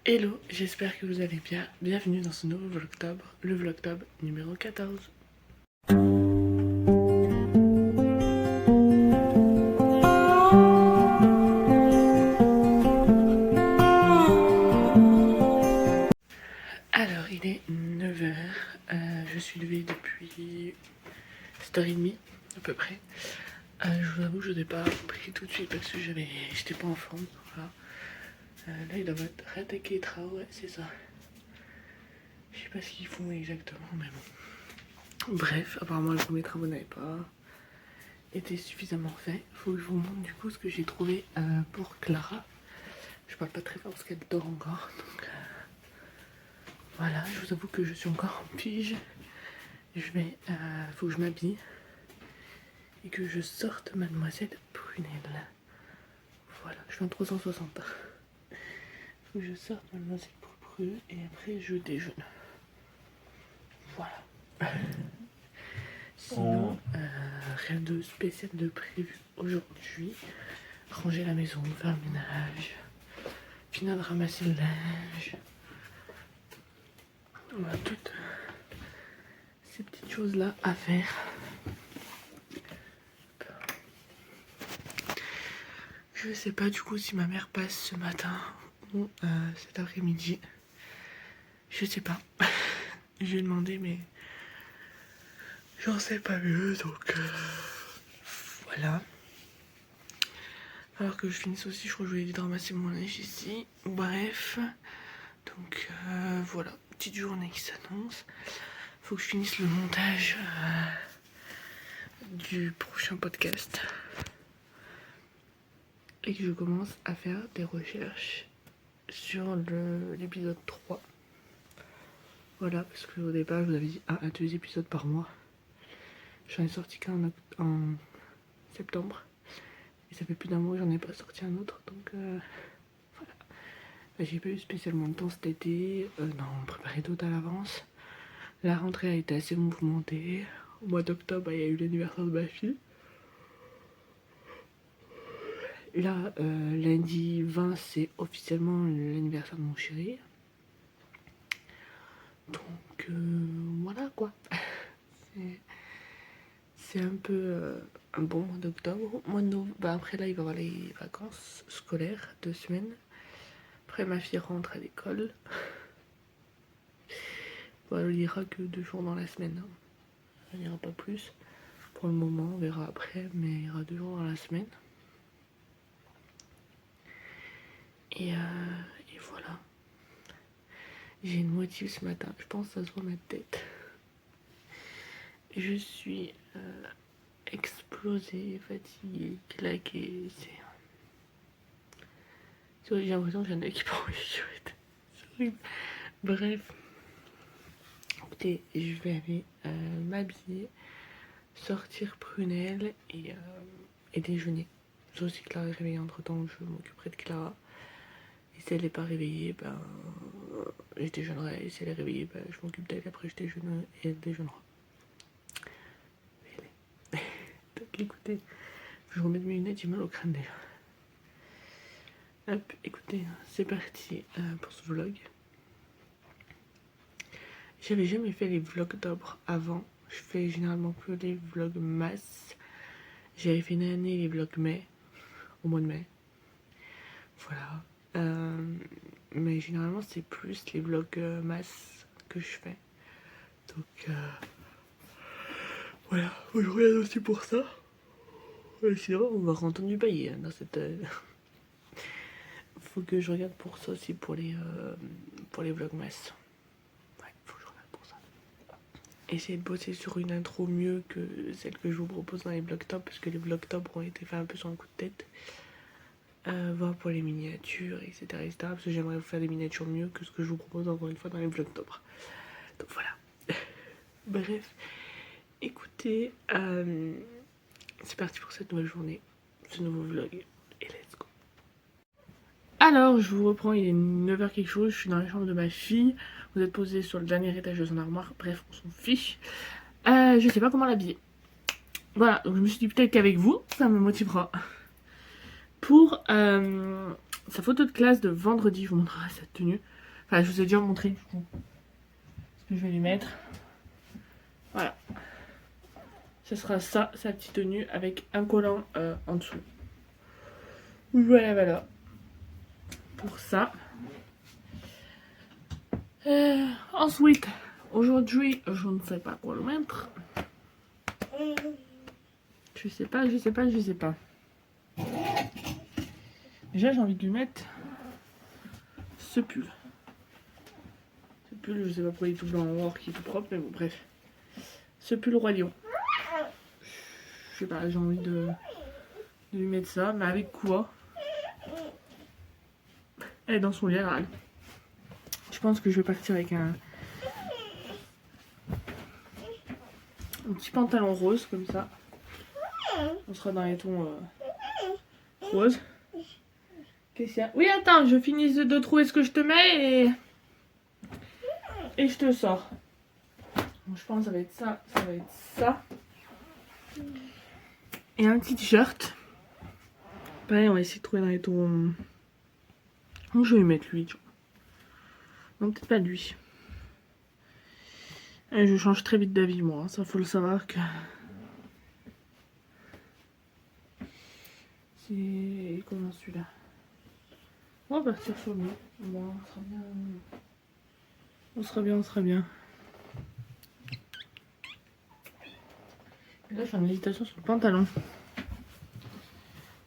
Hello, j'espère que vous allez bien. Bienvenue dans ce nouveau Vlogtob, le Vlogtob numéro 14. Alors, il est 9h. Je suis levée depuis 7h30 à peu près. Je vous avoue que je n'ai pas pris tout de suite parce que j'étais pas en forme. Voilà. Là, il doit être rattaqué Traoré, ouais, c'est ça. Je sais pas ce qu'ils font exactement, mais bon. Bref, apparemment les premiers travaux n'avaient pas été suffisamment faits. Faut que je vous montre du coup ce que j'ai trouvé pour Clara. Je parle pas très fort parce qu'elle dort encore. Donc voilà, je vous avoue que je suis encore en pige. Faut que je m'habille et que je sorte Mademoiselle Prunelle. Voilà, je suis en 360. Faut que je sorte Mademoiselle Prunelle et après je déjeune. Voilà. Sinon, rien de spécial de prévu aujourd'hui. Ranger la maison, faire le ménage, finir de ramasser le linge. On a toutes ces petites choses là à faire. Je sais pas du coup si ma mère passe ce matin ou cet après-midi. Je sais pas. Je lui ai demandé mais j'en sais pas mieux donc voilà. Alors que je finisse aussi, je crois que je voulais de ramasser mon linge ici. Bref, donc voilà, petite journée qui s'annonce. Faut que je finisse le montage du prochain podcast et que je commence à faire des recherches sur l'épisode 3. Voilà, parce qu'au départ, je vous avais dit 1 à 2 épisodes par mois. J'en ai sorti qu'un en septembre. Et ça fait plus d'un mois que j'en ai pas sorti un autre. Donc voilà. J'ai pas eu spécialement de temps cet été. Non, préparé tout à l'avance. La rentrée a été assez mouvementée. Au mois d'octobre, il y a eu l'anniversaire de ma fille. Là, lundi 20, c'est officiellement l'anniversaire de mon chéri. Donc voilà quoi. C'est un peu un bon mois d'octobre. Après là, il va y avoir les vacances scolaires, 2 semaines. Après, ma fille rentre à l'école. Bon, elle ira que 2 jours dans la semaine. Hein. Elle n'ira pas plus. Pour le moment, on verra après, mais il y aura 2 jours dans la semaine. Et voilà. J'ai une motive ce matin. Je pense que ça se voit ma tête. Je suis explosée, fatiguée, claquée. J'ai l'impression que j'ai un œil qui prend les chouettes. C'est horrible. Bref. Écoutez, je vais aller m'habiller, sortir Prunelle et déjeuner. Sauf si Clara est réveillée entre temps, je m'occuperai de Clara. Et si elle n'est pas réveillée, je déjeunerai. Et si elle est réveillée, je m'occupe d'elle. Après, je déjeune et elle déjeunera. Écoutez, je remets mes lunettes, j'ai mal au crâne déjà. Hop, écoutez, c'est parti pour ce vlog. J'avais jamais fait les vlogs d'octobre avant. Je fais généralement que les vlogs masse. J'avais fait une année les vlogs mai, au mois de mai. Voilà. Mais généralement c'est plus les vlogs masse que je fais. Donc voilà, je regarde aussi pour ça. Et sinon on va rentrer du bailli dans cette... Faut que je regarde pour ça aussi pour les vlogs masse. Ouais, faut que je regarde pour ça. Essayer de bosser sur une intro mieux que celle que je vous propose dans les vlogtops, parce que les vlogtops ont été faits un peu sur un coup de tête. Voir pour les miniatures, etc., parce que j'aimerais vous faire des miniatures mieux que ce que je vous propose encore une fois dans les vlogtops. Donc voilà. Bref, écoutez, c'est parti pour cette nouvelle journée, ce nouveau vlog, et let's go. Alors, je vous reprends, il est 9h quelque chose, je suis dans la chambre de ma fille. Vous êtes posé sur le dernier étage de son armoire, bref, on s'en fiche. Je sais pas comment l'habiller. Voilà, donc je me suis dit peut-être qu'avec vous, ça me motivera pour sa photo de classe de vendredi. Je vous montrerai cette tenue. Enfin, je vous ai déjà montré du coup ce que je vais lui mettre. Voilà. Ce sera ça, sa petite tenue avec un collant en dessous. Voilà, voilà. Pour ça. Ensuite, aujourd'hui, je ne sais pas quoi le mettre. Je sais pas. Déjà, j'ai envie de lui mettre ce pull. Ce pull, je sais pas pourquoi il est tout blanc en or, qui est tout propre, mais bon, bref. Ce pull Roi Lion. Je sais pas, j'ai envie de lui mettre ça, mais avec quoi? Elle est dans son lit, elle râle. Je pense que je vais partir avec un petit pantalon rose, comme ça. On sera dans les tons roses. Qu'est-ce qu'il y a? Oui, attends, je finis de trouver ce que je te mets et je te sors. Bon, je pense que ça va être ça, ça va être ça. Et un petit t-shirt. Pareil, on va essayer de trouver dans les tons. Où je vais lui mettre lui? Non, peut-être pas lui. Et je change très vite d'avis, moi. Hein. Ça, faut le savoir que. C'est. Comment celui-là? On va partir sur lui. Bon, on sera bien. On sera bien. Et là, je fais une hésitation sur le pantalon.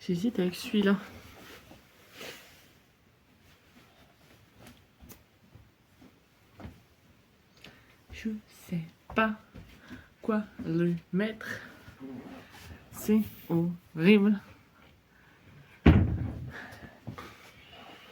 J'hésite avec celui-là. Je sais pas quoi lui mettre. C'est horrible.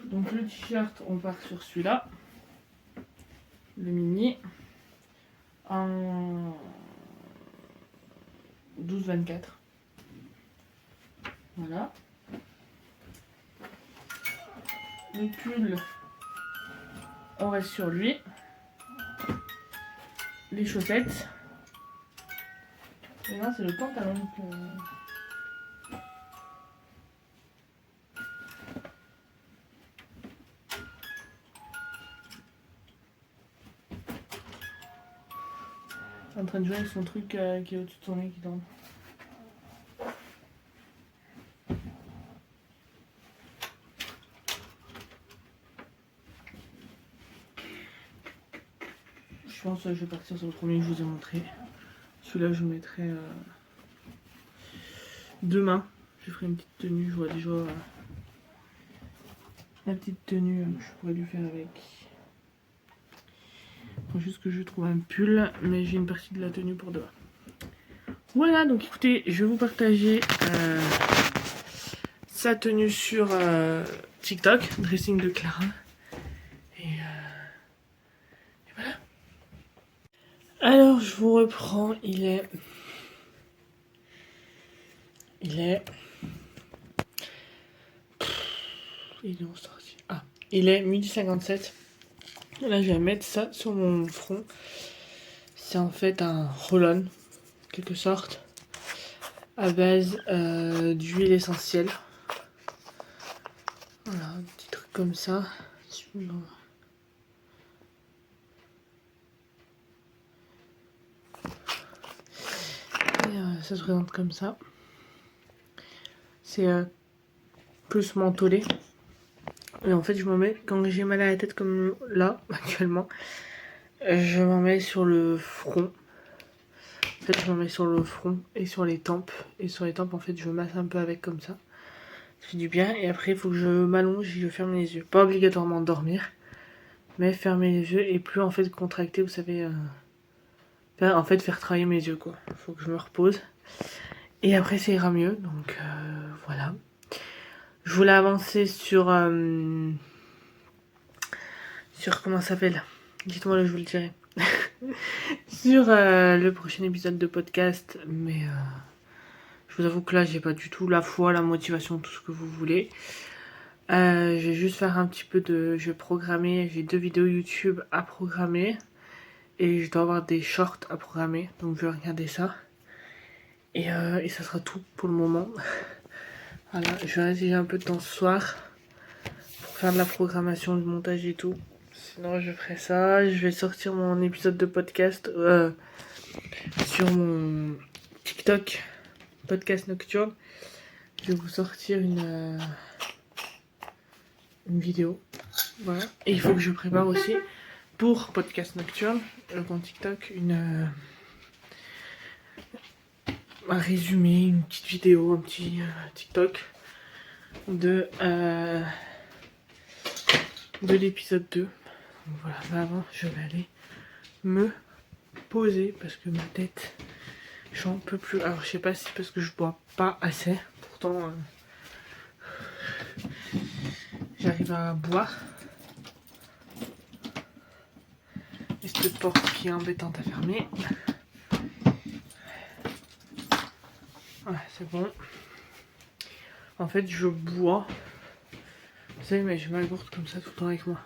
Donc le t-shirt, on part sur celui-là. Le mini. En 12-24. Voilà. Le pull, on reste sur lui. Les chaussettes. Et là, c'est le pantalon que... en train de jouer avec son truc qui est au-dessus de son nez qui tombe. Je pense que je vais partir sur le premier que je vous ai montré. Celui-là, je le mettrai demain. Je ferai une petite tenue. Je vois déjà la petite tenue que je pourrais lui faire avec. Faut juste que je trouve un pull, mais j'ai une partie de la tenue pour demain. Voilà, donc écoutez, je vais vous partager sa tenue sur TikTok, dressing de Clara. Et voilà. Alors, je vous reprends, il est... Il est où sorti? Ah, il est 12h57. Là, je vais mettre ça sur mon front. C'est en fait un roll-on, en quelque sorte, à base d'huile essentielle. Voilà, un petit truc comme ça. Et, ça se présente comme ça. C'est plus mentholé. Et en fait, je m'en mets quand j'ai mal à la tête comme là, actuellement. Je m'en mets sur le front. En fait, je m'en mets sur le front et sur les tempes. Et sur les tempes, en fait, je masse un peu avec comme ça. Ça fait du bien. Et après, il faut que je m'allonge et je ferme les yeux. Pas obligatoirement dormir, mais fermer les yeux et plus en fait contracter, vous savez. En fait, faire travailler mes yeux, quoi. Il faut que je me repose. Et après, ça ira mieux. Donc, voilà. Je voulais avancer sur comment ça s'appelle? Dites-moi là, je vous le dirai. Sur le prochain épisode de podcast, mais je vous avoue que là, j'ai pas du tout la foi, la motivation, tout ce que vous voulez. Je vais juste faire un petit peu de... Je vais programmer, j'ai 2 vidéos YouTube à programmer. Et je dois avoir des shorts à programmer, donc je vais regarder ça. Et ça sera tout pour le moment. Voilà, je vais rester un peu de temps ce soir faire de la programmation, du montage et tout. Sinon je ferai ça. Je vais sortir mon épisode de podcast sur mon TikTok, podcast nocturne. Je vais vous sortir une vidéo. Voilà. Et il faut que je prépare aussi pour podcast nocturne, le compte TikTok, un résumé, une petite vidéo, un petit TikTok de l'épisode 2. Donc voilà, mais avant je vais aller me poser parce que ma tête, j'en peux plus. Alors je sais pas si c'est parce que je bois pas assez, pourtant j'arrive à boire. Et cette porte qui est embêtante à fermer. Voilà, c'est bon. En fait, je bois. Vous savez, mais j'ai ma gourde comme ça tout le temps avec moi.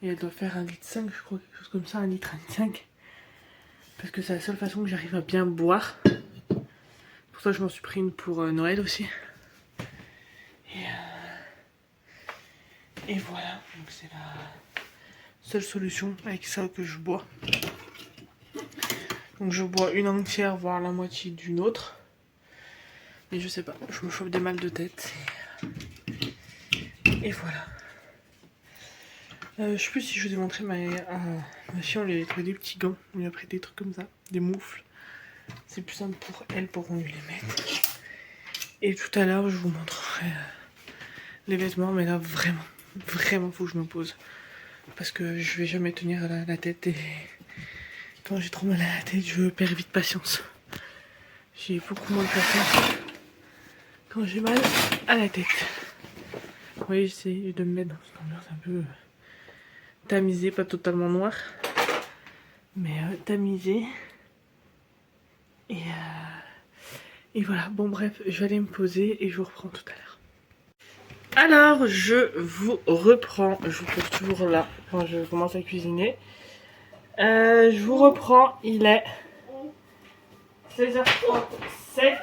Et elle doit faire 1,5 litre, je crois, quelque chose comme ça, 1,5 litre. Parce que c'est la seule façon que j'arrive à bien boire. Pour ça, je m'en suis pris une pour Noël aussi. Et voilà, donc c'est la seule solution avec ça que je bois. Donc je bois une entière, voire la moitié d'une autre. Mais je sais pas, je me chauffe des mal de tête. Et voilà. Je sais plus si je vous ai montré ma fille, on lui a trouvé des petits gants. On lui a pris des trucs comme ça, des moufles. C'est plus simple pour elle pour qu'on lui les mette. Et tout à l'heure, je vous montrerai les vêtements. Mais là, vraiment, faut que je me pose. Parce que je vais jamais tenir la tête. Et quand j'ai trop mal à la tête, je perds vite patience. J'ai beaucoup moins de patience quand j'ai mal à la tête. Oui, j'essaie de me mettre dans une ambiance un peu tamisée, pas totalement noire, mais tamisée. Et voilà, bon bref, je vais aller me poser et je vous reprends tout à l'heure. Alors, je vous reprends, je vous trouve toujours là quand je commence à cuisiner. Je vous reprends, il est 16h37.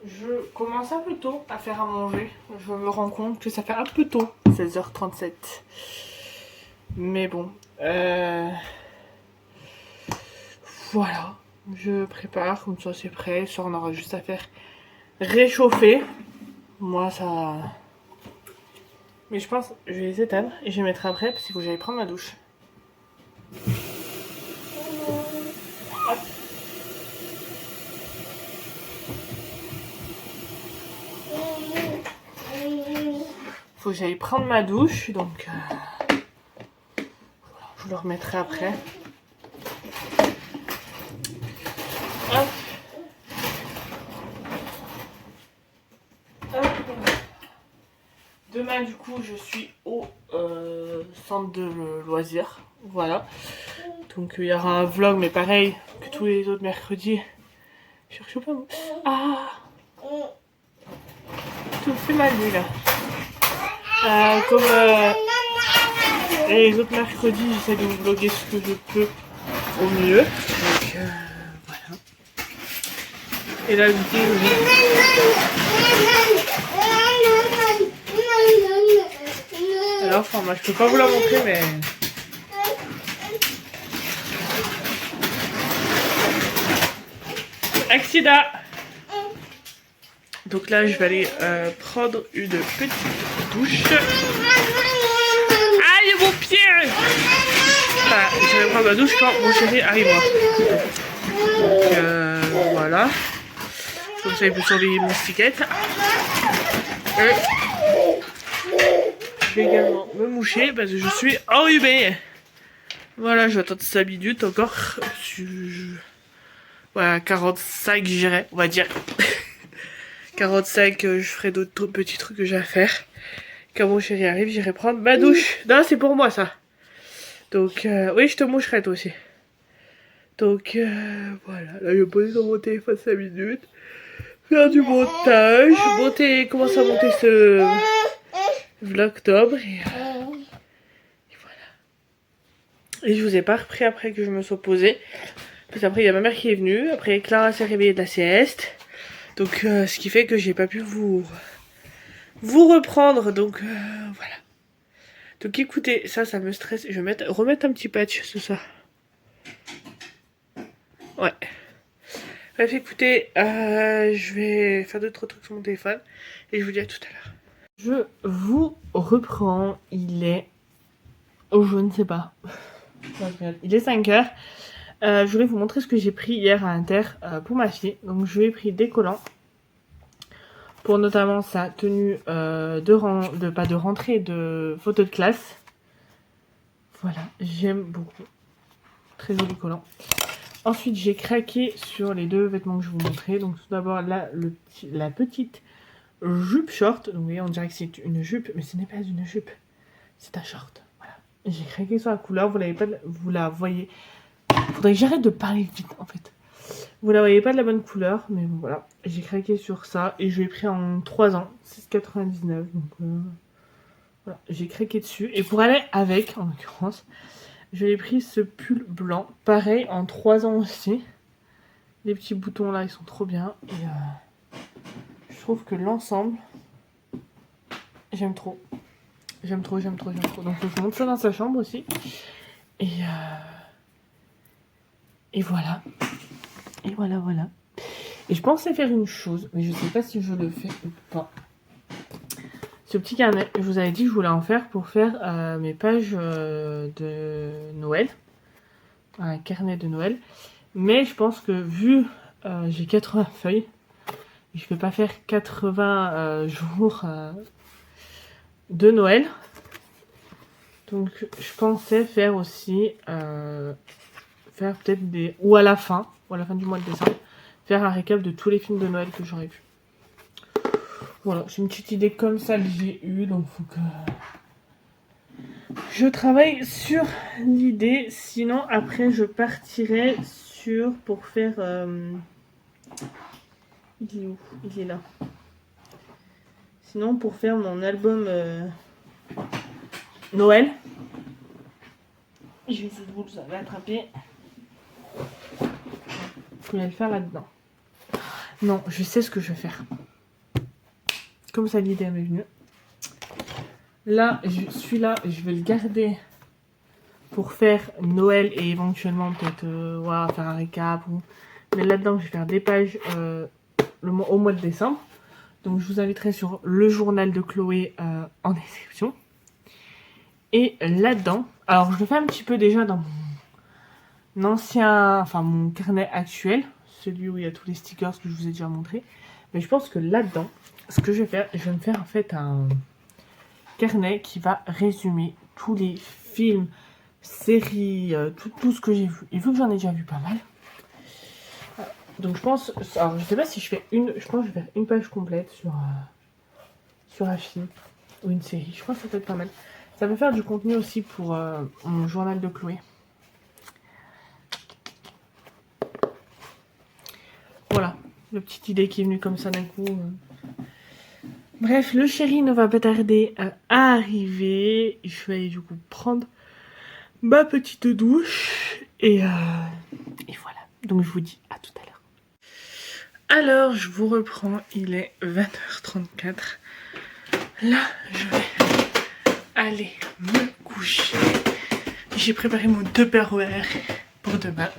Je commence un peu tôt à faire à manger. Je me rends compte que ça fait un peu tôt, 16h37. Mais bon, voilà. Je prépare, comme ça c'est prêt. Ça on aura juste à faire réchauffer. Moi ça... Mais je pense que je vais les éteindre et je les mettrai après parce qu'il faut que j'aille prendre ma douche. Hop. Faut que j'aille prendre ma douche, donc je le remettrai après. Hop. Hop. Demain du coup je suis au centre de loisirs, voilà. Donc il y aura un vlog mais pareil que tous les autres mercredis. Je cherche pas moi. Ah, tout me fait mal lui là. Comme les autres mercredis, j'essaie de vous vlogger ce que je peux au mieux. Donc voilà. Et là, du coup, alors, enfin, moi, je peux pas vous la montrer, mais accident. Donc là, je vais aller prendre une petite douche. Aïe, mon pied! Voilà, je vais prendre ma douche quand mon chéri arrivera. Donc voilà. Comme ça, il peut surveiller mon stickette. Et je vais également me moucher parce que je suis enrhumée. Voilà, je vais attendre 5 minutes encore. Voilà, 45 j'irai, on va dire. 45, je ferai d'autres petits trucs que j'ai à faire. Quand mon chéri arrive, j'irai prendre ma douche. Non, c'est pour moi ça. Donc, oui, je te moucherai toi aussi. Donc, voilà. Là, je vais poser sur mon téléphone 5 minutes. Faire du montage. Commencer à monter ce vlogtober. Et voilà. Et je vous ai pas repris après que je me sois posée. Parce qu'après, il y a ma mère qui est venue. Après, Clara s'est réveillée de la sieste. Donc, ce qui fait que j'ai pas pu vous vous reprendre. Donc voilà. Donc écoutez, ça me stresse. Je vais remettre un petit patch, c'est ça. Ouais. Bref, écoutez, je vais faire d'autres trucs sur mon téléphone. Et je vous dis à tout à l'heure. Je vous reprends. Il est... Oh, je ne sais pas. Il est 5h. Je voulais vous montrer ce que j'ai pris hier à Inter pour ma fille. Donc je lui ai pris des collants. Pour notamment sa tenue de rentrée de photo de classe. Voilà, j'aime beaucoup. Très joli collant. Ensuite, j'ai craqué sur les deux vêtements que je vous montrais. Donc tout d'abord, là, la petite jupe short. Donc vous voyez, on dirait que c'est une jupe, mais ce n'est pas une jupe. C'est un short. Voilà. J'ai craqué sur la couleur. Vous la voyez. Faudrait que j'arrête de parler vite, en fait. Vous la voyez pas de la bonne couleur, mais bon, voilà. J'ai craqué sur ça et je l'ai pris en 3 ans. 6,99. Donc voilà, j'ai craqué dessus. Et pour aller avec, en l'occurrence, je l'ai pris ce pull blanc. Pareil, en 3 ans aussi. Les petits boutons là, ils sont trop bien. Et je trouve que l'ensemble, j'aime trop. J'aime trop. Donc je monte ça dans sa chambre aussi. Et voilà. Et voilà. Et je pensais faire une chose, mais je sais pas si je le fais ou pas. Ce petit carnet, je vous avais dit que je voulais en faire pour faire mes pages de Noël. Un carnet de Noël. Mais je pense que vu j'ai 80 feuilles, je vais pas faire 80 jours de Noël. Donc je pensais faire aussi faire peut-être des... Ou à la fin du mois de décembre, faire un récap de tous les films de Noël que j'aurais vus. Voilà, c'est une petite idée comme ça que j'ai eue, donc faut que je travaille sur l'idée. Sinon, après, je partirai pour faire... Il est où? Il est là. Sinon, pour faire mon album Noël, je vais essayer de vous l'attraper. Je vais le faire là-dedans. Non, je sais ce que je vais faire. Comme ça, l'idée m'est venue. Là, celui-là, je vais le garder pour faire Noël et éventuellement peut-être voilà, faire un récap. Mais là-dedans, je vais faire des pages au mois de décembre. Donc, je vous inviterai sur le journal de Chloé en description. Et là-dedans, alors je le fais un petit peu déjà dans mon mon carnet actuel, celui où il y a tous les stickers que je vous ai déjà montré. Mais je pense que là-dedans, ce que je vais faire, je vais me faire en fait un carnet qui va résumer tous les films, séries, tout ce que j'ai vu. Et vu que j'en ai déjà vu pas mal, donc je pense, alors je sais pas si je fais je pense que je vais faire une page complète sur un film ou une série. Je pense que ça peut être pas mal. Ça peut faire du contenu aussi pour mon journal de Chloé. Voilà, la petite idée qui est venue comme ça d'un coup. Bref, le chéri ne va pas tarder à arriver. Je vais aller du coup prendre ma petite douche. Et voilà. Donc je vous dis à tout à l'heure. Alors, je vous reprends. Il est 20h34. Là, je vais aller me coucher. J'ai préparé mon Tupperware pour demain.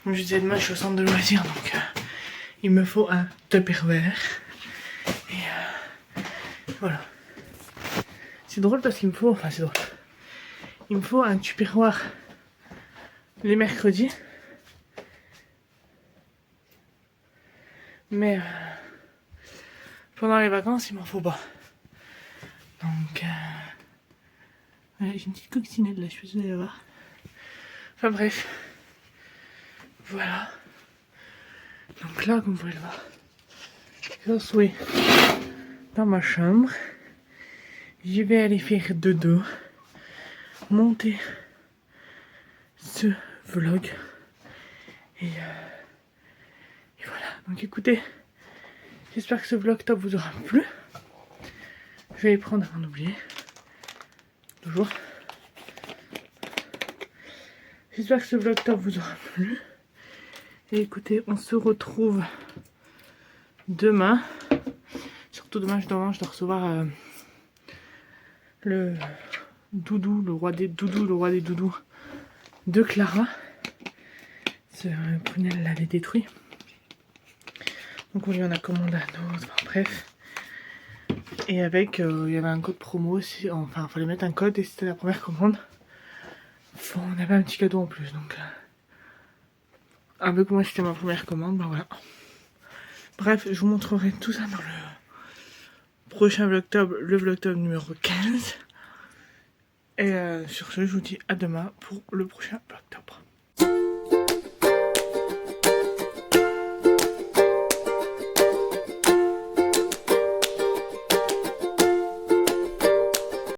Comme je disais, demain je suis au centre de loisirs, donc il me faut un Tupperware. Et voilà. C'est drôle parce qu'il me faut... Enfin, c'est drôle. Il me faut un Tupperware les mercredis. Mais pendant les vacances, il m'en faut pas. Donc... j'ai une petite coccinelle là, je suis désolée voir. Enfin bref. Voilà. Donc là, comme vous pouvez le voir, je suis dans ma chambre. Je vais aller faire dodo, monter ce vlog. Et voilà. Donc écoutez, j'espère que ce vlog top vous aura plu. Je vais prendre un oublié. Toujours. J'espère que ce vlog top vous aura plu. Et écoutez, on se retrouve demain. surtout demain, je dois recevoir le doudou, le roi des doudous de Clara. Ce prunelle l'avait détruit. Donc on lui en a commandé un autre, enfin bref. Et avec, il y avait un code promo aussi, enfin il fallait mettre un code et c'était la première commande. Bon, on avait un petit cadeau en plus, donc avec moi c'était ma première commande, ben voilà. Bref, je vous montrerai tout ça dans le prochain vlogtob, le vlogtob numéro 15. Et sur ce, je vous dis à demain pour le prochain vlogtob.